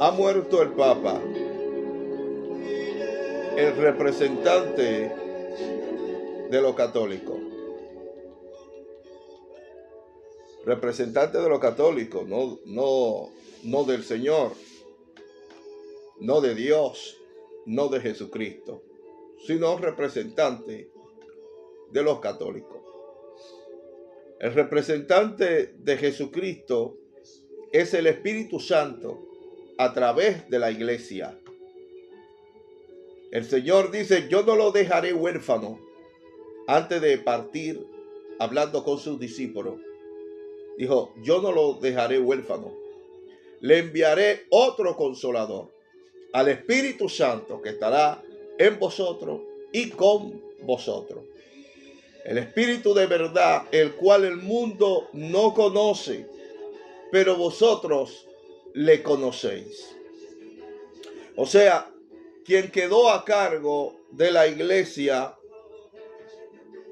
Ha muerto el Papa, el representante de los católicos. Representante de los católicos, no del Señor, no de Dios, no de Jesucristo, sino representante de los católicos. El representante de Jesucristo es el Espíritu Santo a través de la iglesia. El Señor dice: yo no lo dejaré huérfano. Antes de partir, hablando con sus discípulos, dijo: yo no lo dejaré huérfano. Le enviaré otro consolador, al Espíritu Santo, que estará en vosotros y con vosotros. El Espíritu de verdad, el cual el mundo no conoce, pero vosotros le conocéis. O sea, quien quedó a cargo de la iglesia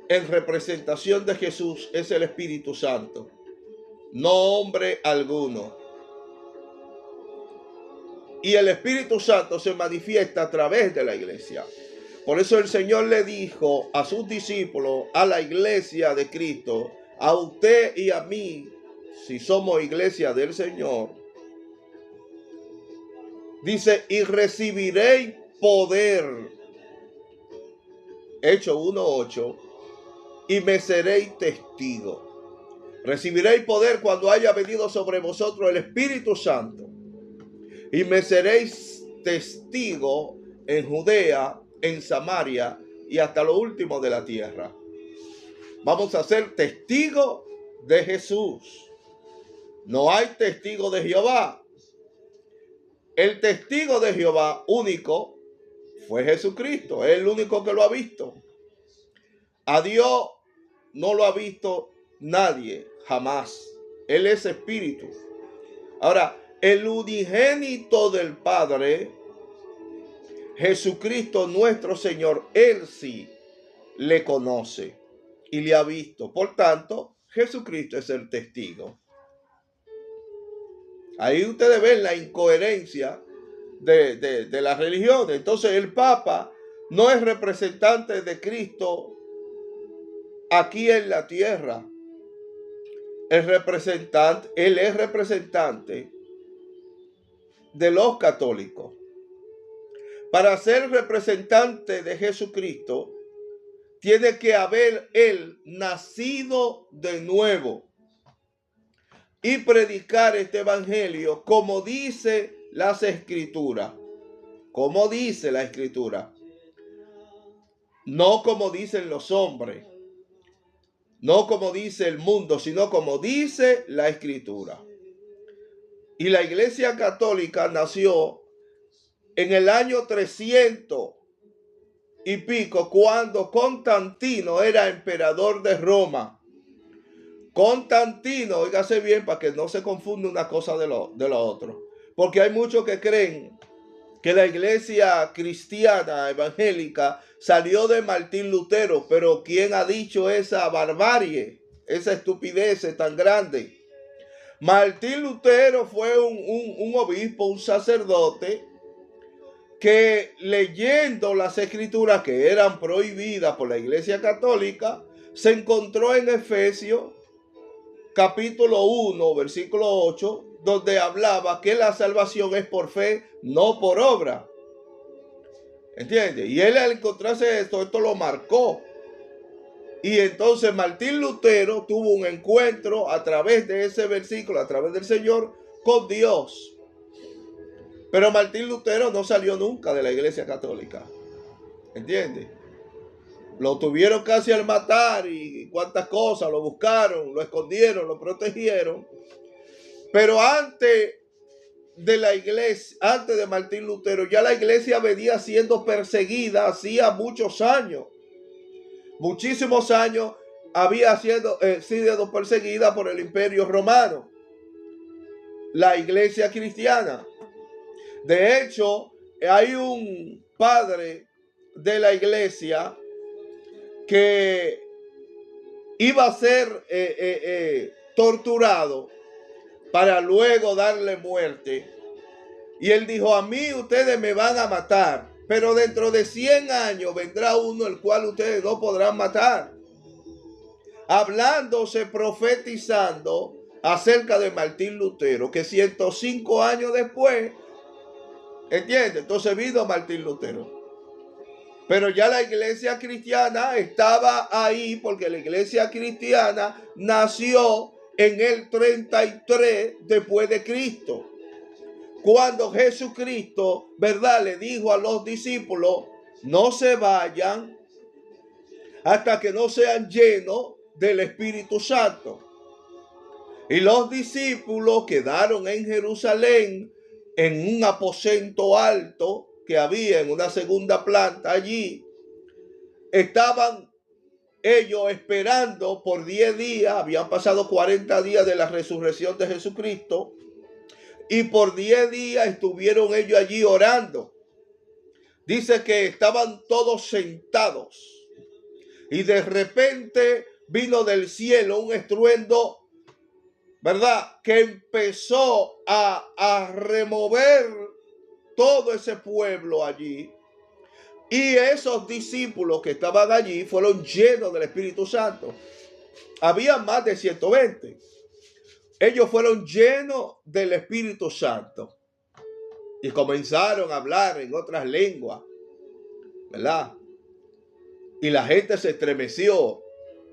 en representación de Jesús es el Espíritu Santo, no hombre alguno. Y el Espíritu Santo se manifiesta a través de la iglesia. Por eso el Señor le dijo a sus discípulos, a la iglesia de Cristo, a usted y a mí, si somos iglesia del Señor, dice: y recibiréis poder. Hechos 1:8. Y me seréis testigo. Recibiréis poder cuando haya venido sobre vosotros el Espíritu Santo. Y me seréis testigo en Judea, en Samaria y hasta lo último de la tierra. Vamos a ser testigos de Jesús. No hay testigo de Jehová. El testigo de Jehová único fue Jesucristo. Es el único que lo ha visto. A Dios no lo ha visto nadie, jamás. Él es espíritu. Ahora, el unigénito del Padre, Jesucristo nuestro Señor, Él sí le conoce y le ha visto. Por tanto, Jesucristo es el testigo. Ahí ustedes ven la incoherencia de la religión. Entonces el Papa no es representante de Cristo aquí en la tierra. Él es representante de los católicos. Para ser representante de Jesucristo, tiene que haber él nacido de nuevo y predicar este evangelio como dice las escrituras. Como dice la escritura. No como dicen los hombres. No como dice el mundo, sino como dice la escritura. Y la Iglesia Católica nació en el año 300 y pico, cuando Constantino era emperador de Roma. Constantino, óigase bien para que no se confunda una cosa de lo otro. Porque hay muchos que creen que la iglesia cristiana evangélica salió de Martín Lutero, pero ¿quién ha dicho esa barbarie, esa estupidez tan grande? Martín Lutero fue un obispo, un sacerdote, que leyendo las escrituras que eran prohibidas por la iglesia católica, se encontró en Efesios capítulo 1, versículo 8, donde hablaba que la salvación es por fe, no por obra. ¿Entiendes? Y él, al encontrarse esto lo marcó. Y entonces Martín Lutero tuvo un encuentro a través de ese versículo, a través del Señor, con Dios. Pero Martín Lutero no salió nunca de la iglesia católica. ¿Entiendes? Lo tuvieron casi al matar y cuántas cosas, lo buscaron, lo escondieron, lo protegieron. Pero antes de la iglesia, antes de Martín Lutero, ya la iglesia venía siendo perseguida hacía muchos años. Muchísimos años había sido perseguida por el Imperio Romano. La iglesia cristiana. De hecho, hay un padre de la iglesia que iba a ser torturado para luego darle muerte. Y él dijo, a mí ustedes me van a matar, pero dentro de 100 años vendrá uno el cual ustedes no podrán matar. Hablándose, profetizando acerca de Martín Lutero, que 105 años después, ¿entiende? Entonces vino Martín Lutero. Pero ya la iglesia cristiana estaba ahí porque la iglesia cristiana nació en el 33 después de Cristo. Cuando Jesucristo, ¿verdad?, le dijo a los discípulos, no se vayan hasta que no sean llenos del Espíritu Santo. Y los discípulos quedaron en Jerusalén en un aposento alto que había en una segunda planta allí. Estaban ellos esperando por 10 días, habían pasado 40 días de la resurrección de Jesucristo, y por 10 días estuvieron ellos allí orando. Dice que estaban todos sentados y de repente vino del cielo un estruendo, ¿verdad?, que empezó a remover todo ese pueblo allí. Y esos discípulos que estaban allí fueron llenos del Espíritu Santo. Había más de 120. Ellos fueron llenos del Espíritu Santo y comenzaron a hablar en otras lenguas, ¿verdad? Y la gente se estremeció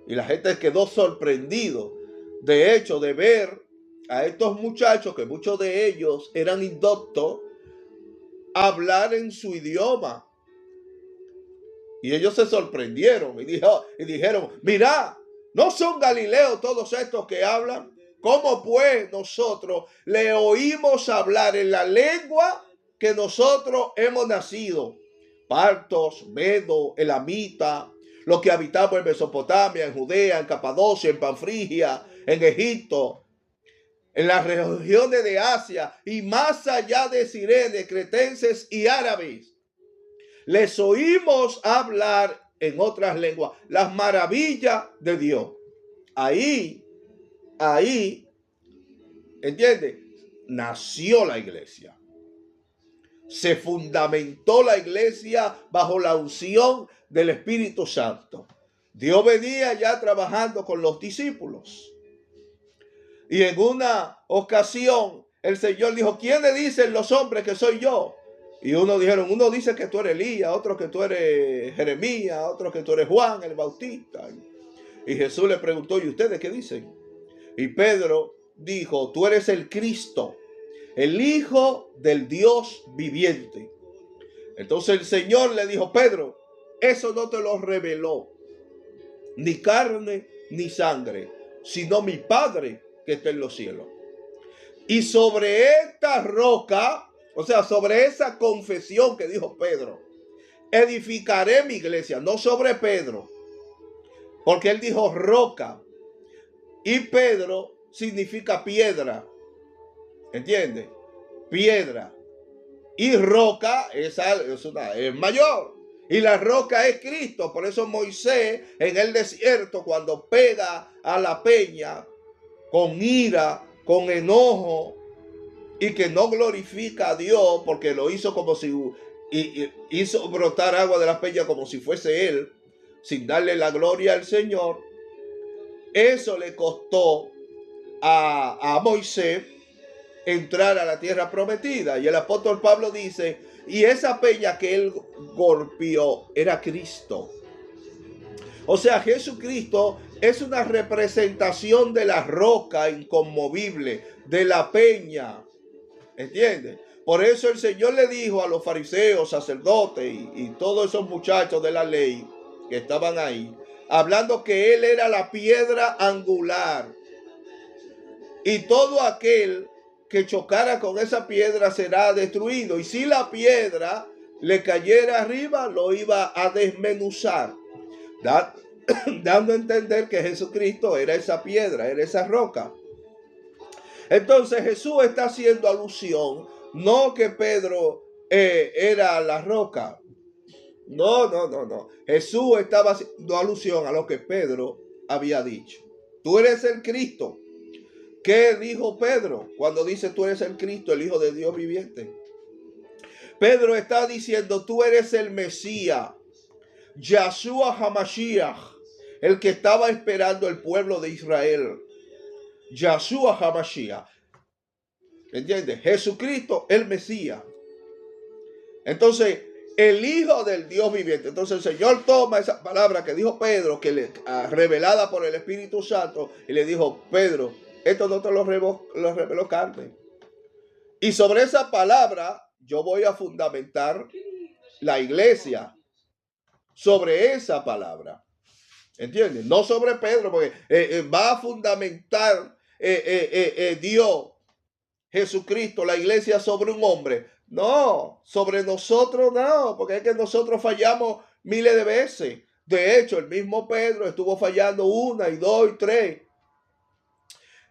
y la gente quedó sorprendido. De hecho, de ver a estos muchachos, que muchos de ellos eran indoctos, hablar en su idioma. Y ellos se sorprendieron y dijeron, mira, ¿no son galileos todos estos que hablan? ¿Cómo pues nosotros le oímos hablar en la lengua que nosotros hemos nacido? Partos, medos, elamitas, los que habitamos en Mesopotamia, en Judea, en Capadocia, en Panfrigia, en Egipto, en las regiones de Asia y más allá de Cirene, cretenses y árabes. Les oímos hablar en otras lenguas las maravillas de Dios. Ahí, ¿entiende? Nació la iglesia. Se fundamentó la iglesia bajo la unción del Espíritu Santo. Dios venía ya trabajando con los discípulos. Y en una ocasión el Señor dijo, ¿quién le dicen los hombres que soy yo? Y uno dice que tú eres Elías, otro que tú eres Jeremías, otro que tú eres Juan el Bautista. Y Jesús le preguntó, ¿y ustedes qué dicen? Y Pedro dijo, tú eres el Cristo, el Hijo del Dios viviente. Entonces el Señor le dijo, Pedro, eso no te lo reveló ni carne ni sangre, sino mi Padre que está en los cielos. Y sobre esta roca, o sea, sobre esa confesión que dijo Pedro, edificaré mi iglesia, no sobre Pedro, porque él dijo roca. Y Pedro significa piedra. ¿Entiendes? Piedra. Y roca es mayor. Y la roca es Cristo. Por eso Moisés en el desierto, cuando pega a la peña con ira, con enojo, y que no glorifica a Dios porque lo hizo como si hizo brotar agua de la peña como si fuese él, sin darle la gloria al Señor. Eso le costó a Moisés entrar a la tierra prometida. Y el apóstol Pablo dice, y esa peña que él golpeó era Cristo. O sea, Jesucristo es una representación de la roca inconmovible, de la peña. ¿Entiendes? Por eso el Señor le dijo a los fariseos, sacerdotes y todos esos muchachos de la ley que estaban ahí, hablando que él era la piedra angular. Y todo aquel que chocara con esa piedra será destruido. Y si la piedra le cayera arriba, lo iba a desmenuzar. Dando a entender que Jesucristo era esa piedra, era esa roca. Entonces Jesús está haciendo alusión, no que Pedro era la roca. No. Jesús estaba haciendo alusión a lo que Pedro había dicho. Tú eres el Cristo, ¿Qué dijo Pedro cuando dice tú eres el Cristo, el Hijo de Dios viviente? Pedro está diciendo tú eres el Mesías, Yahshua HaMashiach, el que estaba esperando el pueblo de Israel. Yahshua HaMashiach. ¿Entiendes? Jesucristo, el Mesías. Entonces, el Hijo del Dios viviente. Entonces el Señor toma esa palabra que dijo Pedro, revelada por el Espíritu Santo, y le dijo, Pedro, esto no te lo reveló carne. Y sobre esa palabra yo voy a fundamentar la iglesia. Sobre esa palabra. ¿Entiendes? No sobre Pedro, porque va a fundamentar Dios, Jesucristo, la iglesia sobre un hombre. No, sobre nosotros no, porque es que nosotros fallamos miles de veces. De hecho, el mismo Pedro estuvo fallando 1 y 2 y 3.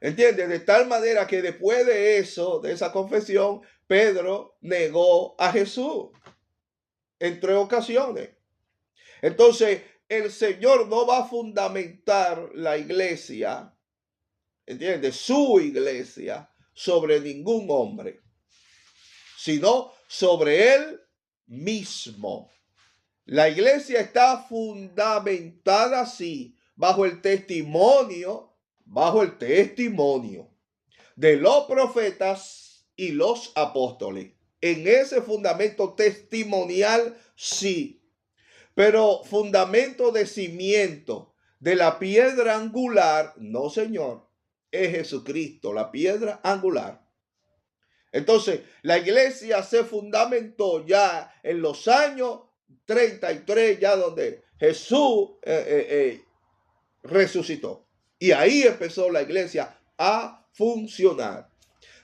¿Entiendes? De tal manera que después de eso, de esa confesión, Pedro negó a Jesús en 3 ocasiones. Entonces, el Señor no va a fundamentar la iglesia, ¿entiendes? Su iglesia sobre ningún hombre, sino sobre él mismo. La iglesia está fundamentada, sí, bajo el testimonio de los profetas y los apóstoles. En ese fundamento testimonial, sí. Pero fundamento de cimiento de la piedra angular, no, señor, es Jesucristo, la piedra angular. Entonces, la iglesia se fundamentó ya en los años 33, ya donde Jesús resucitó. Y ahí empezó la iglesia a funcionar.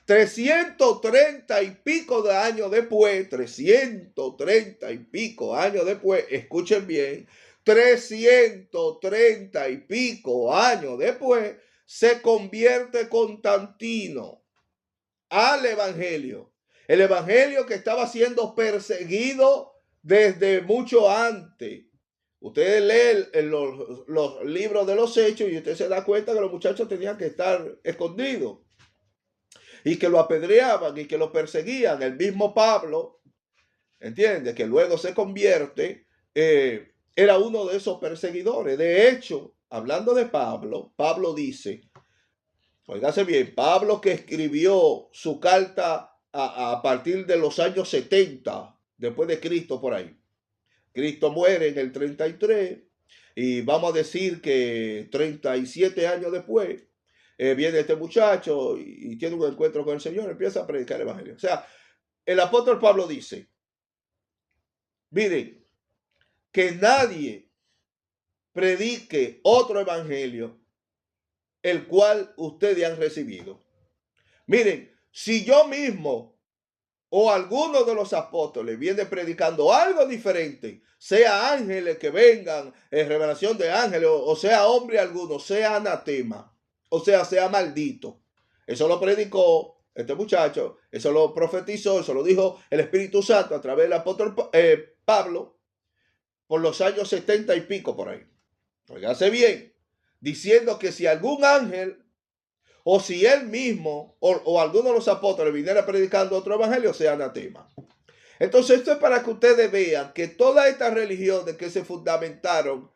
330 y pico de años después, 330 y pico años después, escuchen bien, 330 y pico años después, se convierte Constantino al evangelio. El evangelio que estaba siendo perseguido desde mucho antes. Ustedes leen los libros de los Hechos y usted se da cuenta que los muchachos tenían que estar escondidos. Y que lo apedreaban y que lo perseguían. El mismo Pablo, ¿entiende? Que luego se convierte, era uno de esos perseguidores. De hecho, hablando de Pablo, Pablo dice, óigase bien, Pablo que escribió su carta a partir de los años 70, después de Cristo por ahí. Cristo muere en el 33 y vamos a decir que 37 años después, viene este muchacho y tiene un encuentro con el Señor, empieza a predicar el evangelio. O sea, el apóstol Pablo dice, miren, que nadie predique otro evangelio el cual ustedes han recibido. Miren, si yo mismo o alguno de los apóstoles viene predicando algo diferente, sea ángeles que vengan, revelación de ángeles, o sea hombre alguno, sea anatema, o sea maldito. Eso lo predicó este muchacho, eso lo profetizó, eso lo dijo el Espíritu Santo a través del apóstol Pablo por los años 70 y pico por ahí. Óigase bien, diciendo que si algún ángel o si él mismo o alguno de los apóstoles viniera predicando otro evangelio, sea anatema. Entonces esto es para que ustedes vean que todas estas religiones que se fundamentaron,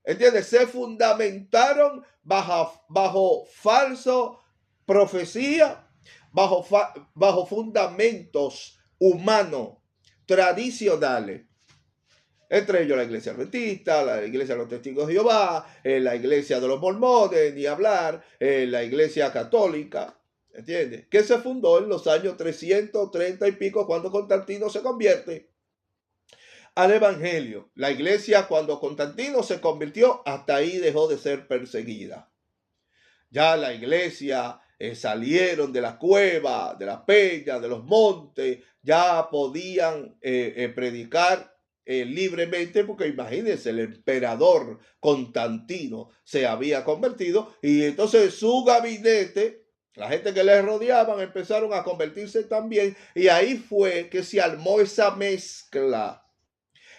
¿entiendes? Se fundamentaron bajo falso profecía, bajo fundamentos humanos, tradicionales. Entre ellos la iglesia adventista, la iglesia de los testigos de Jehová, la iglesia de los mormones, ni hablar, la iglesia católica, ¿entiendes? Que se fundó en los años 330 y pico cuando Constantino se convierte al evangelio. La iglesia cuando Constantino se convirtió, hasta ahí dejó de ser perseguida. Ya la iglesia salieron de las cuevas, de las peñas, de los montes, ya podían predicar libremente, porque imagínense, el emperador Constantino se había convertido y entonces su gabinete, la gente que le rodeaban empezaron a convertirse también y ahí fue que se armó esa mezcla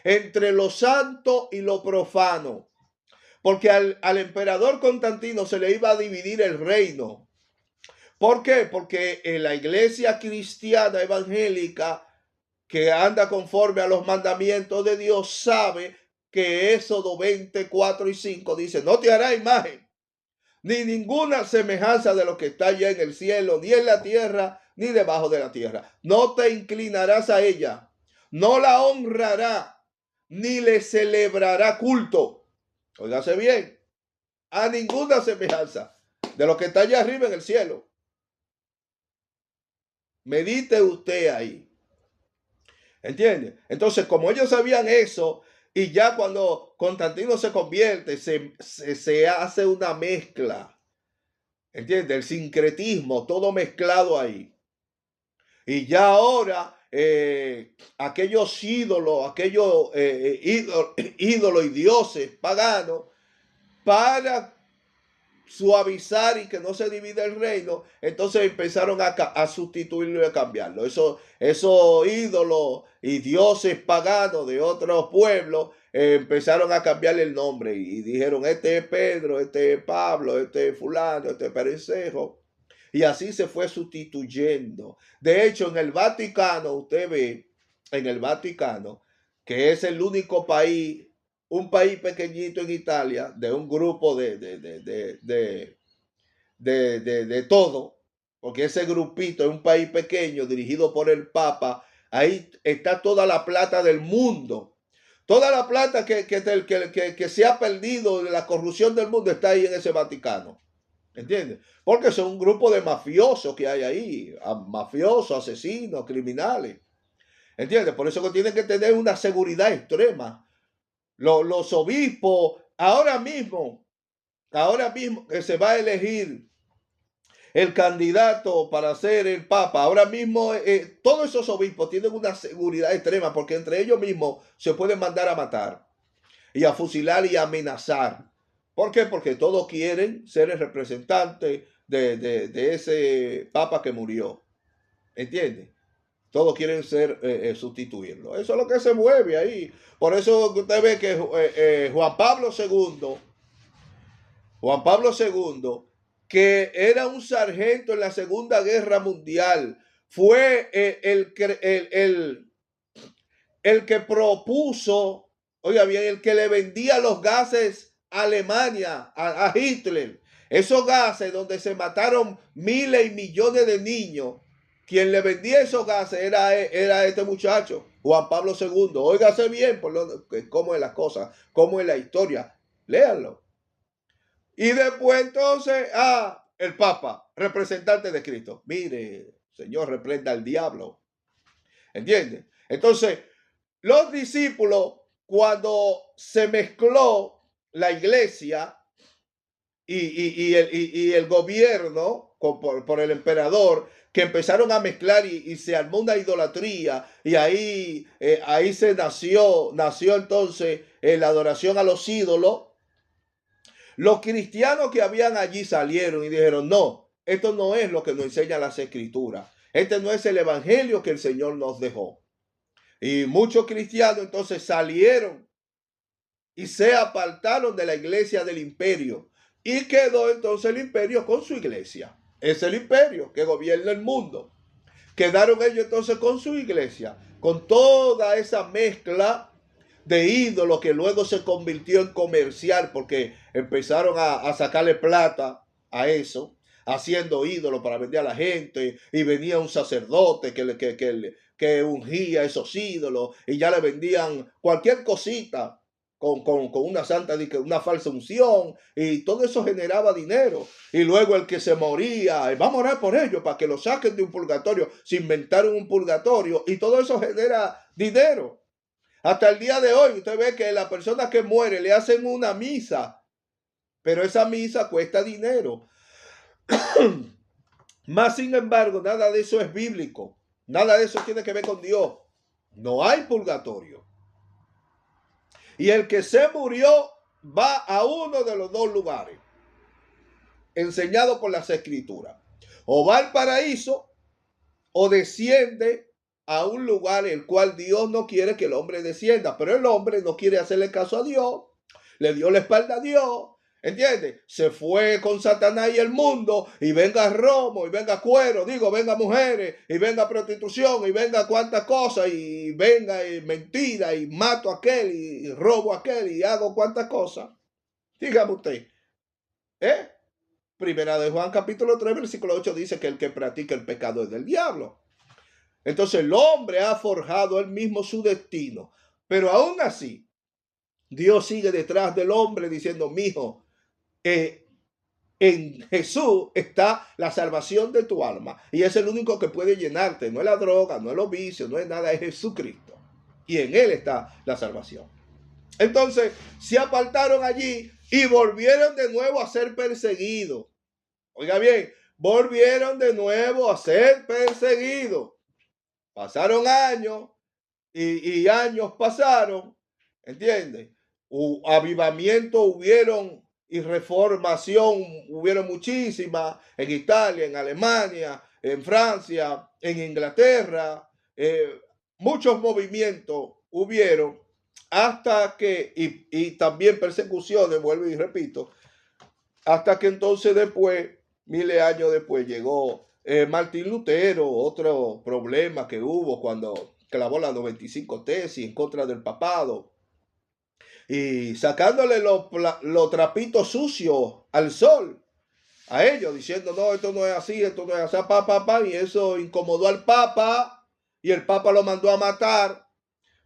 entre lo santo y lo profano, porque al emperador Constantino se le iba a dividir el reino, ¿Por qué? Porque en la iglesia cristiana evangélica que anda conforme a los mandamientos de Dios sabe que Éxodo 24:5 dice, no te hará imagen, ni ninguna semejanza de lo que está allá en el cielo, ni en la tierra, ni debajo de la tierra. No te inclinarás a ella, no la honrará, ni le celebrará culto. Óigase bien, a ninguna semejanza de lo que está allá arriba en el cielo. Medite usted ahí. ¿Entiende? Entonces, como ellos sabían eso, y ya cuando Constantino se convierte, se hace una mezcla. ¿Entiende? El sincretismo, todo mezclado ahí. Y ya ahora, aquellos ídolos, ídolos y dioses paganos, para suavizar y que no se divida el reino, entonces empezaron a sustituirlo y a cambiarlo. Esos ídolos y dioses paganos de otros pueblos empezaron a cambiarle el nombre y dijeron, este es Pedro, este es Pablo, este es fulano, este es Perencejo. Y así se fue sustituyendo. De hecho, en el Vaticano, usted ve, en el Vaticano, que es el único país, un país pequeñito en Italia, de un grupo de todo, porque ese grupito es un país pequeño dirigido por el Papa, ahí está toda la plata del mundo. Toda la plata que se ha perdido de la corrupción del mundo está ahí en ese Vaticano. ¿Entiendes? Porque son un grupo de mafiosos que hay ahí, mafiosos, asesinos, criminales. ¿Entiendes? Por eso que tienen que tener una seguridad extrema. Los obispos, ahora mismo que se va a elegir el candidato para ser el papa, ahora mismo todos esos obispos tienen una seguridad extrema porque entre ellos mismos se pueden mandar a matar y a fusilar y a amenazar. ¿Por qué? Porque todos quieren ser el representante de ese papa que murió. ¿Entiendes? Todos quieren ser sustituirlo. Eso es lo que se mueve ahí. Por eso usted ve que Juan Pablo II, que era un sargento en la Segunda Guerra Mundial, fue el que propuso, oiga bien, el que le vendía los gases a Alemania, a Hitler. Esos gases donde se mataron miles y millones de niños. Quien le vendía esos gases era este muchacho, Juan Pablo II. Óigase bien cómo es la cosa, cómo es la historia. Léanlo. Y después entonces, el Papa, representante de Cristo. Mire, Señor, reprenda al diablo. ¿Entiende? Entonces, los discípulos, cuando se mezcló la iglesia y el gobierno por el emperador, que empezaron a mezclar y se armó una idolatría, y ahí se nació entonces la adoración a los ídolos. Los cristianos que habían allí salieron y dijeron, no, esto no es lo que nos enseña las escrituras. Este no es el evangelio que el Señor nos dejó. Y muchos cristianos entonces salieron y se apartaron de la iglesia del imperio. Y quedó entonces el imperio con su iglesia. Es el imperio que gobierna el mundo. Quedaron ellos entonces con su iglesia, con toda esa mezcla de ídolos que luego se convirtió en comercial porque empezaron a sacarle plata a eso, haciendo ídolos para vender a la gente, y venía un sacerdote que ungía esos ídolos y ya le vendían cualquier cosita con una una falsa unción, y todo eso generaba dinero. Y luego el que se moría, vamos a orar por ellos para que lo saquen de un purgatorio. Se inventaron un purgatorio y todo eso genera dinero. Hasta el día de hoy usted ve que la persona que muere le hacen una misa, pero esa misa cuesta dinero. Más sin embargo, nada de eso es bíblico. Nada de eso tiene que ver con Dios. No hay purgatorio. Y el que se murió va a uno de los dos lugares enseñado por las escrituras. O va al paraíso o desciende a un lugar el cual Dios no quiere que el hombre descienda. Pero el hombre no quiere hacerle caso a Dios. Le dio la espalda a Dios. ¿Entiendes? Se fue con Satanás y el mundo, y venga romo, y venga cuero, venga mujeres, y venga prostitución, y venga cuantas cosas, y venga y mentira, y mato a aquel, y robo a aquel, y hago cuantas cosas. Dígame usted, ¿eh? Primera de Juan capítulo 3, versículo 8 dice que el que practica el pecado es del diablo. Entonces el hombre ha forjado él mismo su destino. Pero aún así, Dios sigue detrás del hombre diciendo, mijo, en Jesús está la salvación de tu alma. Y es el único que puede llenarte. No es la droga, no es los vicios, no es nada, es Jesucristo. Y en Él está la salvación. Entonces se apartaron allí y volvieron de nuevo a ser perseguidos. Oiga bien, volvieron de nuevo a ser perseguidos. Pasaron años y años pasaron, ¿entiendes? Avivamiento hubieron y reformación hubieron muchísimas en Italia, en Alemania, en Francia, en Inglaterra. Muchos movimientos hubieron hasta que, y también persecuciones, vuelvo y repito, hasta que entonces después, miles de años después, llegó Martín Lutero, otro problema que hubo cuando clavó las 95 tesis en contra del papado y sacándole los trapitos sucios al sol a ellos, diciendo, no, esto no es así, esto no es así, y eso incomodó al papa y el papa lo mandó a matar.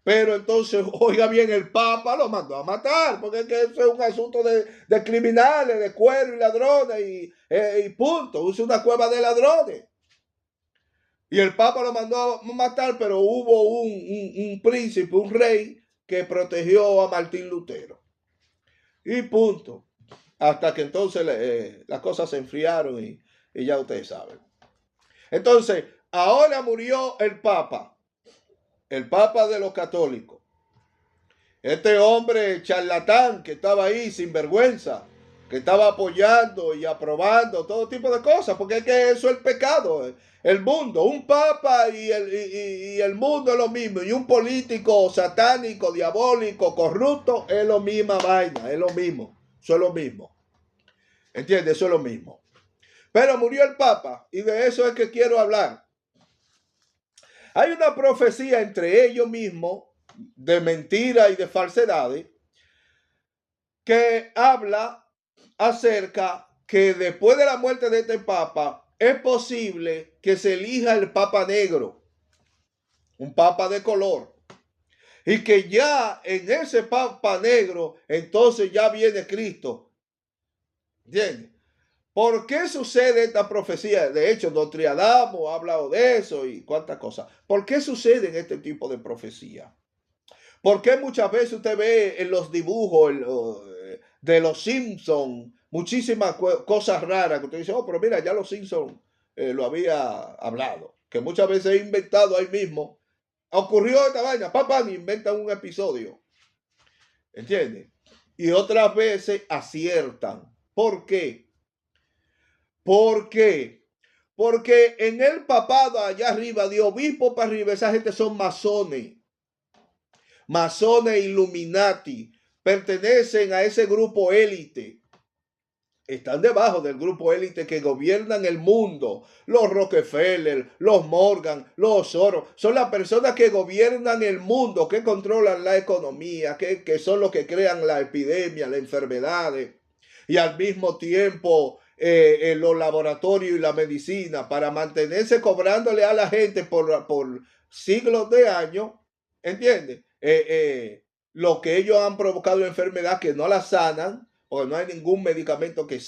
Pero entonces, oiga bien, el Papa lo mandó a matar, porque es que eso es un asunto de criminales, de cuero y ladrones, y punto. Es una cueva de ladrones. Y el Papa lo mandó a matar, pero hubo un príncipe, un rey, que protegió a Martín Lutero. Y punto. Hasta que entonces las cosas se enfriaron y ya ustedes saben. Entonces, ahora murió el Papa de los católicos. Este hombre charlatán que estaba ahí sin vergüenza, que estaba apoyando y aprobando todo tipo de cosas, porque es que eso es el pecado, el mundo, un papa y el mundo es lo mismo, y un político satánico, diabólico, corrupto, es lo misma vaina, es lo mismo, eso es lo mismo, ¿entiendes? Eso es lo mismo. Pero murió el papa y de eso es que quiero hablar. Hay una profecía entre ellos mismos de mentiras y de falsedades que habla acerca que después de la muerte de este papa es posible que se elija el papa negro, un papa de color, y que ya en ese papa negro entonces ya viene Cristo. ¿Entiendes? ¿Por qué sucede esta profecía? De hecho, Nostradamus ha hablado de eso y cuántas cosas. ¿Por qué suceden este tipo de profecía? ¿Por qué muchas veces usted ve en los dibujos de los Simpsons muchísimas cosas raras que usted dice, oh, pero mira, ya los Simpsons lo había hablado? Que muchas veces he inventado ahí mismo. Ocurrió esta vaina, papá, inventan un episodio. ¿Entiendes? Y otras veces aciertan. ¿Por qué? ¿Por qué? Porque en el papado allá arriba, de obispo para arriba, esa gente son masones. Masones Illuminati. Pertenecen a ese grupo élite. Están debajo del grupo élite que gobiernan el mundo. Los Rockefeller, los Morgan, los Soros. Son las personas que gobiernan el mundo, que controlan la economía, que son los que crean la epidemia, las enfermedades. Y al mismo tiempo en los laboratorios y la medicina para mantenerse cobrándole a la gente por siglos de años. ¿Entiendes? Lo que ellos han provocado enfermedad que no la sanan, porque no hay ningún medicamento que